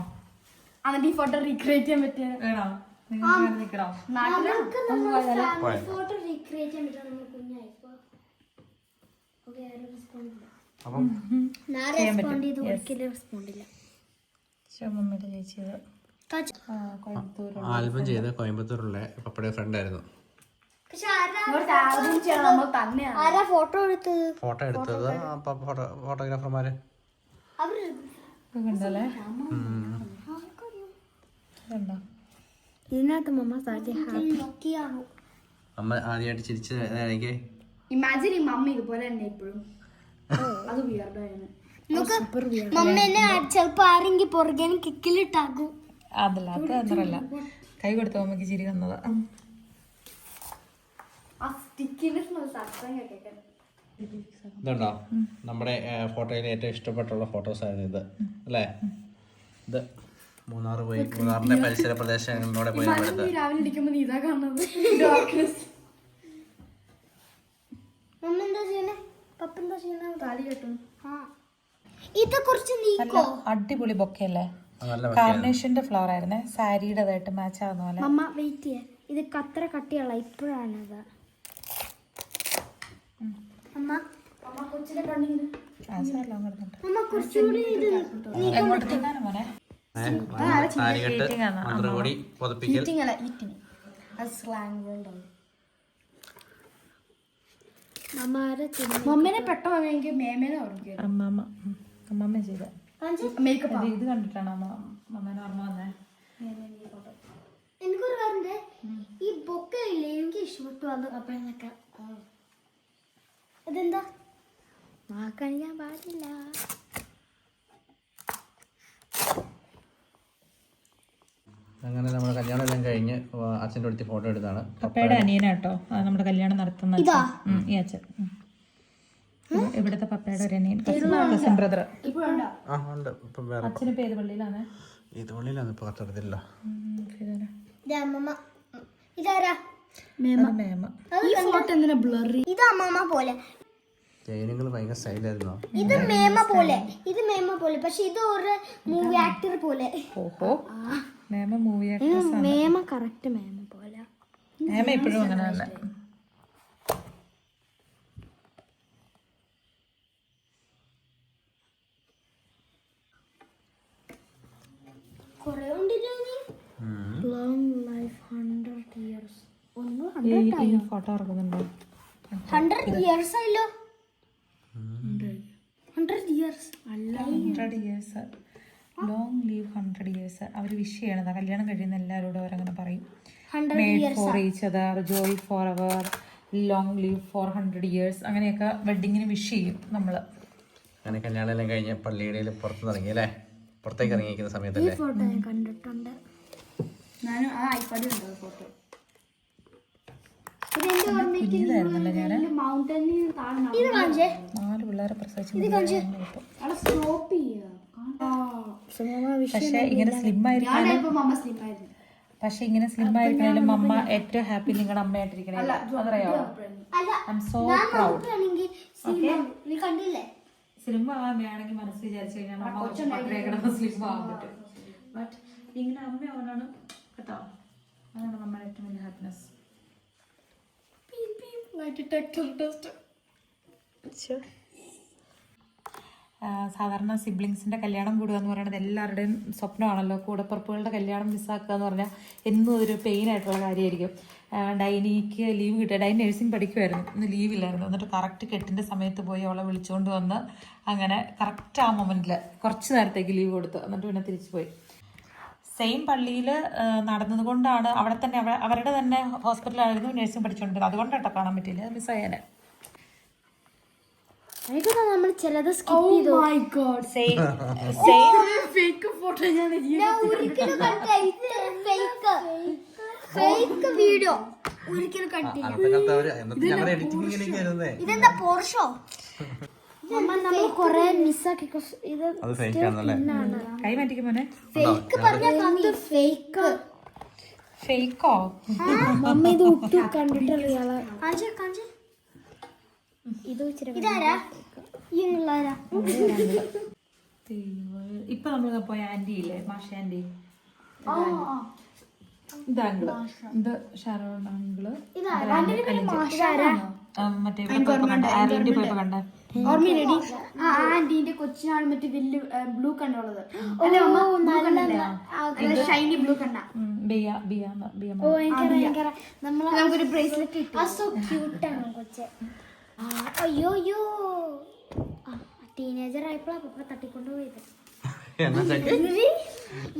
അവന്റെ ഈ ഫോട്ടോ റീക്രിയേറ്റ് ചെയ്യാൻ പറ്റിയ ഫോട്ടോ റീക്രിയേറ്റ് ചെയ്യാൻ പറ്റും. നമ്മൾ കുഞ്ഞായിപ്പോ റെസ്പോണ്ട് ചെയ്ത് ഒരിക്കലും റെസ്പോണ്ട് ഇല്ല. മമ്മിയുടെ ചേച്ചിയത് ആൽബം ചെയ്ത് കോയമ്പത്തൂരുള്ള പപ്പയുടെ ഫ്രണ്ട് ആയിരുന്നു. ഫോട്ടോ എടുത്തത് ഫോട്ടോഗ്രാഫർമാര് ഇതിനകത്ത് അമ്മ ആദ്യമായിട്ട് ചിരിച്ചത് എനിക്ക്. ഇമാജിൻ ഈ മമ്മി ഇതുപോലെ തന്നെ ഇപ്പോഴും. അത് മമ്മേനെ ചിലപ്പോ ആരെങ്കിൽ പുറകെ കിക്കിലിട്ടാക്കും. അതല്ല, അത് അത്രല്ല, കൈ കൊടുത്ത അമ്മക്ക് ചിരി വന്നതാ. ഇതുണ്ടോ നമ്മുടെ ഫോട്ടോയിൽ ഏറ്റവും ഇഷ്ടപ്പെട്ടുള്ള ഫോട്ടോസ് ആയിരുന്നു ഇത് അല്ലേ? ഇത് മൂന്നാറ് പോയി, മൂന്നാറിന്റെ പരിസര പ്രദേശങ്ങളിലൂടെ പോയി എടുത്ത്. രാവിലെ ഇരിക്കുമ്പോ നീ ഇതാ കാണുന്നത്. ഇത് കുറച്ച് നീക്കോ. അടിപൊളി ബൊക്കെയല്ലേ? കാർണേഷന്റെ ഫ്ലവർ ആയിരുന്നേ, സാരിയുടെ അതായിട്ട് മാച്ച് ആവുന്ന പോലെ. മമ്മ വെയിറ്റ് ചെയ്യാ, ഇത് കത്ര കട്ടിയുള്ള ഇപ്പോഴാണത്. അമ്മ കൊച്ചിലെ കണ്ണിന് എങ്ങോട്ട് തിന്നാനും പോലെ മമ്മേനെ പെട്ടെന്ന് എനിക്ക് മേമേനെ ഓർമ്മ. അമ്മമ്മ ചെയ്ത മേക്കപ്പ് ഇത് കണ്ടിട്ടാണ് അമ്മേനെ ഓർമ്മ വന്നേ. എനിക്കൊരു കാര്യണ്ട്, ഈ ബൊക്ക ഇല്ലേ എനിക്ക് ഇഷ്ടപ്പെട്ടു. അത് അപ്പഴൊക്കെ അതെന്താ കാണിക്കാൻ പാടില്ല. അങ്ങനെ നമ്മുടെ കല്യാണം എല്ലാം കഴിഞ്ഞ് അച്ഛൻ്റെ അടുത്ത് ഫോട്ടോ എടുത്താണ്. പപ്പയുടെ അനിയനാട്ടോ നമ്മുടെ കല്യാണം നടത്തുന്ന ഈ അച്ഛൻ. ഇവിടുത്തെ പപ്പയുടെ ഒരു അനിയൻ, കസിൻ ബ്രദർ. അച്ഛനിപ്പോ ഏത് പള്ളിയിലാണ്? ഏത് പള്ളിയിലാണ് ഇപ്പൊ കത്തടത്തില്ല. ഇതാരാ? ഇത് അമ്മമ്മ പോലെ. ജൈനങ്ങൾ ഭയങ്കര സ്റ്റൈലായിരുന്നോ? ഇത് മേമ പോലെ, ഇത് മേമ പോലെ, പക്ഷെ ഇത് ഒരു മൂവി ആക്ടർ പോലെ. ഓഹോ, മേമ മൂവി ആക്ടർ. മേമ കറക്റ്റ് മേമ പോലെ. മേമ ഇപ്പോഴും അങ്ങനെ തന്നെ. കൊറേ ഉണ്ടല്ലോ നീ. Long life 100 years. ഈ ഫോട്ടോ ഇറക്കുന്നുണ്ടോ? 100 years ആയല്ലോ. 100 years അല്ല, 100 years. Long live 100 years. അവർ വിഷ് ചെയ്യണതാ കല്യാണം കഴിയുന്ന എല്ലാവരോടും അവരങ്ങനെ പറയും. Made for each other, joy forever, long live for 100 years. അങ്ങനെയൊക്കെ വെഡിങ്ങിന് വിഷ് ചെയ്യും നമ്മള്. അങ്ങനെ കല്യാണം എല്ലാം കഴിഞ്ഞ് പള്ളിയുടെ പുറത്ത് ഇറങ്ങി അല്ലേ? പുറത്തേക്ക് ഇറങ്ങിയിരിക്കുന്ന സമയത്തല്ലേ ഫോട്ടോ ഞാൻ കണ്ടിട്ടുണ്ട്. ഞാൻ ആ ഐപാഡിൽ ഉണ്ട് ഫോട്ടോ. കുഞ്ഞിതായിരുന്നല്ലോ ഞാന്. ഇത് കാണിച്ചേ. 4 പിള്ളേരെ പ്രസവിച്ചു. പക്ഷെ ഇങ്ങനെ സ്ലിം ആയിരിക്കും. പക്ഷെ ഇങ്ങനെ സ്ലിം ആയിരിക്കണേലും അമ്മ ഏറ്റവും ഹാപ്പി നിങ്ങളുടെ അമ്മയായിട്ടിരിക്കണേ. അതറിയാമോ? I am so proud. Slim ആവാൻ വേണമെങ്കിൽ മനസ്സ് വിചാരിച്ചു കഴിഞ്ഞാൽ പത്രയൊക്കെ സ്ലിം ആവാൻ പറ്റും. ബട്ട് ഇങ്ങനെ അമ്മയാവാനാണ് കേട്ടോ, അതാണ് നമ്മുടെ ഏറ്റവും വലിയ ഹാപ്പിനെസ്. സാധാരണ സിബ്ലിങ്സിന്റെ കല്യാണം കൂടുക എന്ന് പറയുന്നത് എല്ലാവരുടെയും സ്വപ്നമാണല്ലോ. കൂടപ്പുറപ്പുകളുടെ കല്യാണം മിസ്സാക്കുക എന്ന് പറഞ്ഞാൽ എന്നും ഒരു പെയിൻ ആയിട്ടുള്ള കാര്യമായിരിക്കും. ഡൈനിക്ക് ലീവ് കിട്ടുക, ഡൈനി നഴ്സിംഗ് പഠിക്കുമായിരുന്നു, ഇന്ന് ലീവില്ലായിരുന്നു. എന്നിട്ട് കറക്റ്റ് കെട്ടിൻ്റെ സമയത്ത് പോയി അവളെ വിളിച്ചുകൊണ്ട് വന്ന് അങ്ങനെ കറക്റ്റ് ആ മൊമെൻറ്റിൽ കുറച്ച് നേരത്തേക്ക് ലീവ് കൊടുത്തു. എന്നിട്ട് പിന്നെ തിരിച്ചു പോയി. സെയിം പള്ളിയിൽ നടന്നത് കൊണ്ടാണ്, അവിടെ തന്നെ അവരുടെ തന്നെ ഹോസ്പിറ്റലായിരുന്നു നഴ്സിംഗ് പഠിച്ചുകൊണ്ടിരുന്നത്. അതുകൊണ്ടാട്ടോ കാണാൻ പറ്റിയില്ല, മിസ്സായാനെ. നമ്മൾ ചിലത് സ്കിപ്പ് ചെയ്തു. Oh my god. Same fake photo ഞാൻ ഒരിക്കലും ഫേക്ക് വീഡിയോ ഒരിക്കലും കണ്ടില്ല. ഇതെന്താ പോർഷോ? നമ്മൾ കൊറേ മിസ്സാക്കി. ഇത് കൈ മാറ്റിക്കും മോനെ. ഫേക്ക് പറഞ്ഞാൽ ഫേക്ക് ഫേക്കോ? മമ്മ ഇത് ഒട്ടും കണ്ടിട്ടില്ല. ഇതാരാ? ഇപ്പൊ നമ്മള് പോയ ആന്റി ഇല്ലേ, മാഷ ആന്റി, ഇത് ആംഗിള്, ഇത് ഷാരോൺ ആംഗിള്, മറ്റേ അയർലൻഡിൽ പോയപ്പോ കണ്ട ഓർമ്മയില്ലടി? ആന്റിന്റെ കൊച്ചിനാണ് മറ്റേ വലിയ ബ്ലൂ കണ്ടുള്ളത്, ഷൈനി ബ്ലൂ കണ്ട. നമുക്കൊരു ബ്രേസ്ലെറ്റ് കിട്ടി. അയ്യോ ടീനേജർ ആയപ്പോഴാ പപ്പ തട്ടിക്കൊണ്ടുപോയത്.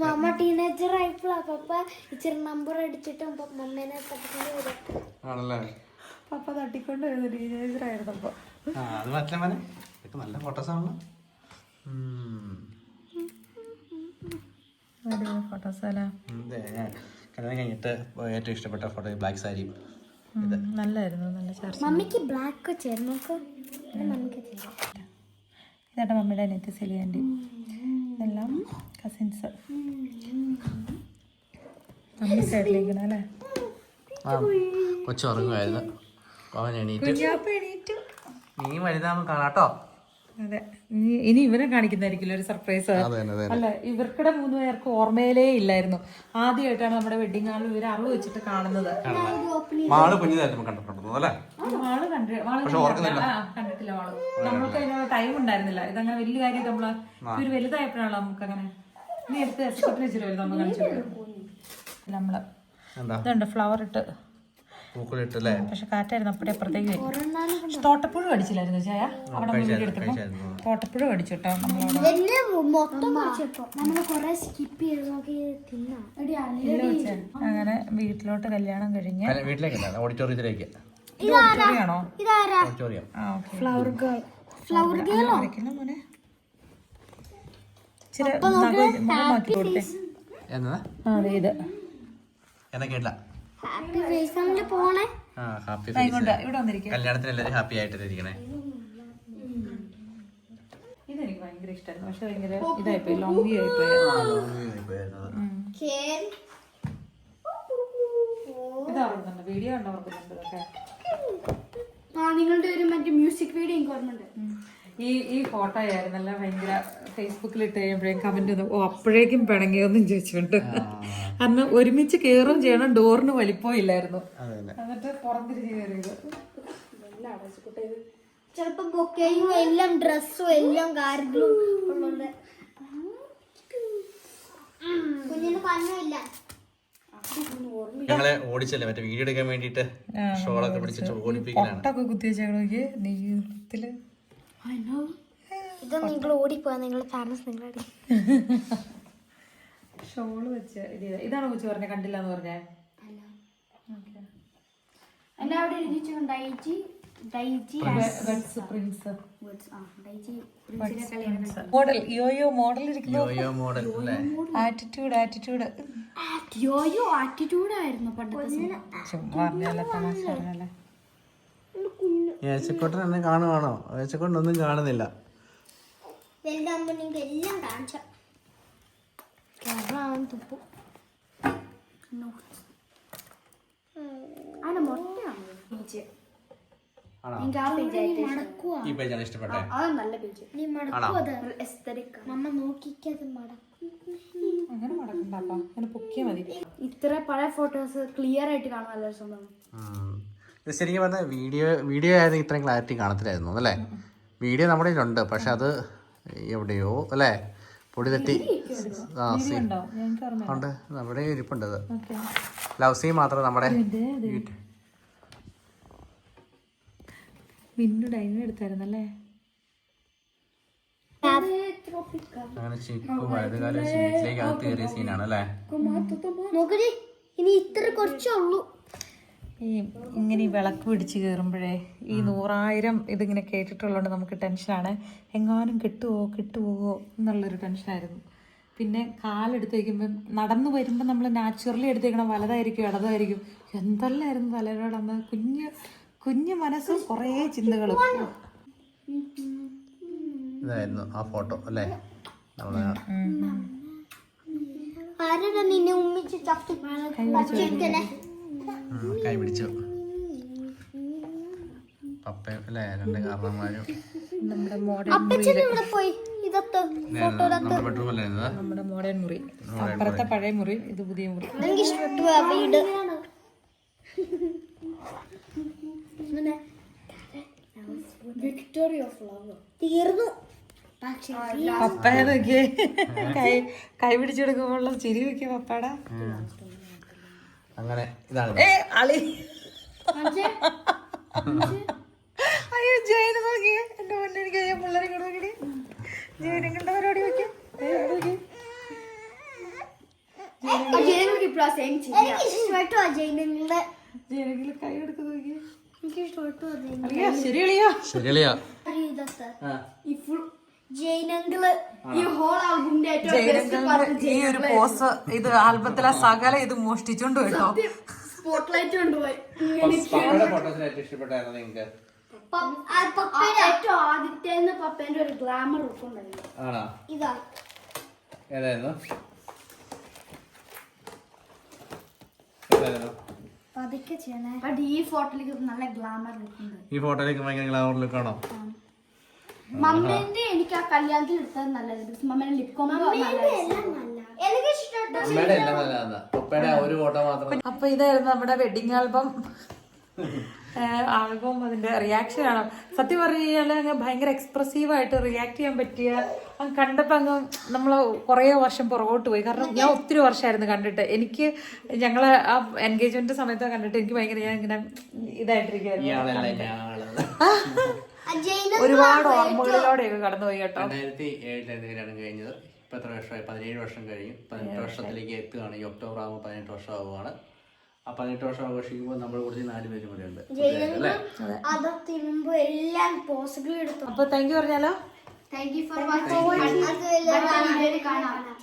മമ്മ ടീനേജർ ആയപ്പോഴാ പപ്പ ഇച്ചിരി നമ്പർ അടിച്ചിട്ട് മമ്മേനെ തട്ടിക്കൊണ്ടുപോയത്. പപ്പ തട്ടിക്കൊണ്ടുപോയത് ടീനേജർ ആയിരുന്നപ്പോ. നല്ല ഫോട്ടോസാണല്ലോ. ഫോട്ടോസല്ല കല്യാണം കഴിഞ്ഞിട്ട് ഏറ്റവും ഇഷ്ടപ്പെട്ട ഫോട്ടോ ബ്ലാക്ക് സാരി. നല്ലായിരുന്നു, നല്ല ചാർജ്. മമ്മിക്ക് ബ്ലാക്ക് ചേർന്നു. ഇതാട്ടെ മമ്മിയുടെ അനിയത്തി സെലി ആൻറ്റി, എല്ലാം കസിൻസ്. മമ്മി സൈഡിലേക്കണം അല്ലേ? കൊച്ചു ഉറങ്ങുമായിരുന്നു, അവൻ എണീറ്റു. നീ വലുതാകുമ്പോൾ കാണാട്ടോ. അതെ, ഇനി ഇവരെ കാണിക്കുന്നതായിരിക്കില്ല ഒരു സർപ്രൈസ്. അല്ല, ഇവർക്കിടെ 3 പേർക്ക് ഓർമ്മയിലേ ഇല്ലായിരുന്നു. ആദ്യമായിട്ടാണ് നമ്മുടെ വെഡിങ് ഹാളിൽ ഇവർ അറിവ് വെച്ചിട്ട് കാണുന്നത്. മാള് കുഞ്ഞിതായിരുന്നു കണ്ടിട്ടുണ്ടോ അല്ലേ? മാള് കണ്ടിട്ടില്ല. മാള് നമ്മൾക്ക് അതിനുള്ള ടൈം ഉണ്ടായിരുന്നില്ല. ഇതങ്ങനെ വലിയ കാര്യം നമ്മള് ഇവര് വലുതായപ്പോഴാണല്ലോ നമുക്ക് അങ്ങനെ ഇനി എടുത്ത് എക്സ്പെക്ട് വെച്ചിട്ട് നമ്മൾ കാണിച്ചു. നമ്മള് ഇതുണ്ട് ഫ്ലവർ ഇട്ട് പൂക്കളിട്ടല്ലേ? പക്ഷെ കാറ്റായിരുന്നു അപ്പഴേ അപ്പുറത്തേക്ക് വരും. തോട്ടപ്പുഴ കടിച്ചില്ലായിരുന്നു ചായ? അവിടെ വീഡിയോ എടുത്തപ്പോ തോട്ടപ്പുഴ കടിച്ചു കേട്ടോ. അങ്ങനെ വീട്ടിലോട്ട് കല്യാണം കഴിഞ്ഞ് വീട്ടിലേക്കല്ല, ഓഡിറ്റോറിയത്തിലേക്ക്. ഓഡിറ്റോറിയാണോ? ഓഡിറ്റോറിയം. ഫ്ലവർ ഗേൾ മോനെ ഇച്ചിരി നഖമാക്കി കൊടുത്തേ. എന്നാ അതെ, ഇത് എന്നാ കേട്ടില്ല. ഇവിടെ വന്നിരിക്കും. കല്യാണത്തിന് എല്ലാവരും ഹാപ്പി ആയിട്ടിരിക്കണേ. ഇതെനിക്ക് ഭയങ്കര ഇഷ്ടമായിരുന്നു, പക്ഷെ ഭയങ്കര ഇതായിപ്പോയി, ലോങ്ങി ആയിപ്പോയി. ഇതാവുന്നുണ്ട് വീഡിയോ കണ്ടവർക്കുന്നുണ്ട് ഇതൊക്കെ. നിങ്ങളുടെ ഒരു മറ്റേ മ്യൂസിക് വീഡിയോ എനിക്ക് ഓർമ്മയുണ്ട്. ഈ ഫോട്ടോ ആയിരുന്നല്ല ഭയങ്കര ഫേസ്ബുക്കിൽ ഇട്ട് കഴിയുമ്പോഴേക്കും കമന്റ് വന്നു, അപ്പോഴേക്കും പിണങ്ങിയൊന്നും ചോദിച്ചുകൊണ്ട്. അന്ന് ഒരുമിച്ച് കയറും ചെയ്യണം, ഡോറിന് വലിപ്പം ഇല്ലായിരുന്നു, എന്നിട്ട് പുറംതിരിഞ്ഞ് കയറിയത്. ചിലപ്പോ ബൊക്കയും എല്ലാം ഡ്രസ്സും എല്ലാം കാര്യങ്ങളും ഉള്ളത്. കുഞ്ഞിന് പഞ്ഞമില്ല. ഞങ്ങളെ ഓടിച്ചല്ലേ മറ്റേ വീഡിയോ എടുക്കാൻ വേണ്ടിട്ട് ഷോളൊക്കെ പിടിച്ചിട്ട് ഓടിപ്പിക്കലാണ്. പൊട്ടൊക്കെ കുത്തി വെച്ചേക്കണോക്ക് നെയ്യത്തില്. ഇത് നിങ്ങൾ ഓടിപ്പോയാ നിങ്ങളുടെ പാരന്റ്സ് നിങ്ങളടി ഷോള് വെച്ച് ഇതാണ് കൊച്ചു പറഞ്ഞ കണ്ടില്ല എന്ന് പറഞ്ഞേ. Model yo-yo model attitude yo-yo attitude ആയിരുന്നു പണ്ടത്തെ. ഏച്ചക്കോട്ടൻ എന്നെ കാണുവാണോ? ഏച്ചക്കൊണ്ടൊന്നും കാണുന്നില്ല. എല്ലാം കാണിച്ച തുപ്പു അതിന്റെ മൊട്ടയാണ് ആണോ? എനിക്ക് ആ പേജ് മടക്കുക. ഈ പേജാണ് ഇഷ്ടപ്പെട്ടെ? അതാണ് നല്ല പേജ്. നീ മടക്കുക. എസ്തറ്റിക്. മമ്മ നോക്കിക്കത് മടക്കും. അങ്ങനെ മടക്കണ്ടപ്പാ, അങ്ങനെ പൊക്കിയാ മതി. ഇത്ര പഴയ ഫോട്ടോസ് ക്ലിയർ ആയിട്ട് കാണാൻ നല്ല രസമാണ്. ഇത് ശരിക്കും പറഞ്ഞാൽ വീഡിയോ ആയിരുന്നു ഇത്രയും ക്ലാരിറ്റി കാണത്തില്ലായിരുന്നു അല്ലേ? വീഡിയോ നമ്മുടെ കയ്യിലുണ്ട്, പക്ഷെ അത് എവിടെയോ അല്ലേ പൊടി തട്ടി. ഉണ്ട്, നമ്മുടെ ഇരിപ്പുണ്ട്. അത് ലവ് സീൻ മാത്രം നമ്മുടെ എടുത്തായിരുന്നല്ലേ. അങ്ങനെ ചിക്കു വലതുകാല ഷീറ്റിലേക്ക് അകത്ത് കയറിയ സീനാണ് അല്ലേ? നോക്കടി, ഇനി ഇത്ര കുറച്ചേ ഉള്ളൂ. ഇങ്ങനെ ഈ വിളക്ക് പിടിച്ച് കയറുമ്പോഴേ ഈ 100,000 ഇതിങ്ങനെ കേട്ടിട്ടുള്ളതുകൊണ്ട് നമുക്ക് ടെൻഷനാണ്. എങ്ങാനും കിട്ടുമോ എന്നുള്ളൊരു ടെൻഷനായിരുന്നു. പിന്നെ കാലെടുത്ത് വയ്ക്കുമ്പം നടന്നു വരുമ്പോൾ നമ്മൾ നാച്ചുറലി എടുത്ത് വയ്ക്കണം, വലതായിരിക്കും ഇടതായിരിക്കും, എന്തെല്ലായിരുന്നു തലയോട് അന്ന്. കുഞ്ഞു മനസ്സും കുറേ ചിന്തകളും. ഇതായിരുന്നു ആ ഫോട്ടോ അല്ലേ? ആരാ നിന്നെ ഉമ്മിച്ച് കൈ പിടിച്ചു പപ്പ അല്ലേ? 2 കാരണന്മാരും. നമ്മുടെ മോഡേൺ ബെഡ്റൂം അല്ലേ? നമ്മുടെ മോഡേൺ മുറി, അപ്പുറത്തെ പഴയ മുറി, ഇത് പുതിയ മുറി. തീർന്നു. പപ്പയെ നോക്കിയേ, കൈ പിടിച്ചെടുക്കുമ്പോൾ ചിരി വെക്കിയ പപ്പയുടെ. അങ്ങനെ ഇതാണ് അളി. അയ്യോ ജയന് നോക്കിയേ, എന്റെ മുന്നേ എനിക്ക് അയ്യോ പിള്ളേരെ കൂടെ നോക്കി. ജയനങ്ങളുടെ പരിപാടി നോക്കിയേ. ജയനെങ്കിലും കൈ എടുത്ത് നോക്കിയേ. ശരിയളിയാ ശരിയല്ലയോ? ഈ ഒരു പോസ് ഇത് ആൽബത്തിലെ സകല ഇത് മോഷ്ടിച്ചോണ്ട് കേട്ടോ. സ്പോട്ട്ലൈറ്റ് കൊണ്ടുപോയി. ഇഷ്ടപ്പെട്ടായിരുന്നു നിങ്ങൾക്ക്? ഏറ്റവും ആദ്യത്തെ പപ്പേന്റെ ഒരു ഗ്ലാമർ ലുക്ക് ഉണ്ടായിരുന്നു. ആണോ? ഇതാ ഏതായിരുന്നു? പതുക്കെ ചെയ്യണേ. ബട്ട് ഈ ഫോട്ടോയിലേക്ക് നല്ല ഗ്ലാമർ ലുക്ക് ഉണ്ട്. ഈ ഫോട്ടോയിലേക്ക് ഭയങ്കര ഗ്ലാമർ ലുക്ക് ആണോ? മമ്മേന്റെ എനിക്ക് ആ കല്യാണത്തിൽ എടുത്തത് നല്ലത്. മമ്മേന്റെ ലിപ് കോംബോ ഒരു ഫോട്ടോ മാത്രം. അപ്പൊ ഇതായിരുന്നു നമ്മുടെ വെഡിങ് ആൽബം. അതിന്റെ റിയാക്ഷൻ ആണ് സത്യം പറഞ്ഞു കഴിഞ്ഞാൽ അങ്ങ് ഭയങ്കര എക്സ്പ്രസീവായിട്ട് റിയാക്ട് ചെയ്യാൻ പറ്റിയ. കണ്ടപ്പോ അങ്ങ് നമ്മള് കുറേ വർഷം പുറകോട്ട് പോയി. കാരണം ഞാൻ ഒത്തിരി വർഷമായിരുന്നു കണ്ടിട്ട്. എനിക്ക് ഞങ്ങളെ ആ എൻഗേജ്മെന്റ് സമയത്ത് കണ്ടിട്ട് എനിക്ക് ഭയങ്കര ഞാൻ ഇങ്ങനെ ഇതായിട്ടിരിക്കുകയായിരുന്നു. ഒരുപാട് ഓർമ്മകളിലൂടെയൊക്കെ കടന്നുപോയി കേട്ടോ. 2007 കല്യാണം കഴിഞ്ഞത്. ഇപ്പൊ എത്ര വർഷമായി? 17 വർഷം കഴിഞ്ഞു. 18 വർഷത്തിലേക്ക് എത്തുകയാണ്. ഈ ഒക്ടോബർ ആകുമ്പോൾ 18 വർഷം ആവുകയാണ്. ആ 18 വർഷം ആഘോഷിക്കുമ്പോൾ നമ്മുടെ കൂടുതൽ 4 പേരും കൂടെ ഉണ്ട്. അപ്പൊ താങ്ക് യു പറഞ്ഞാലോ. Thank you for watching.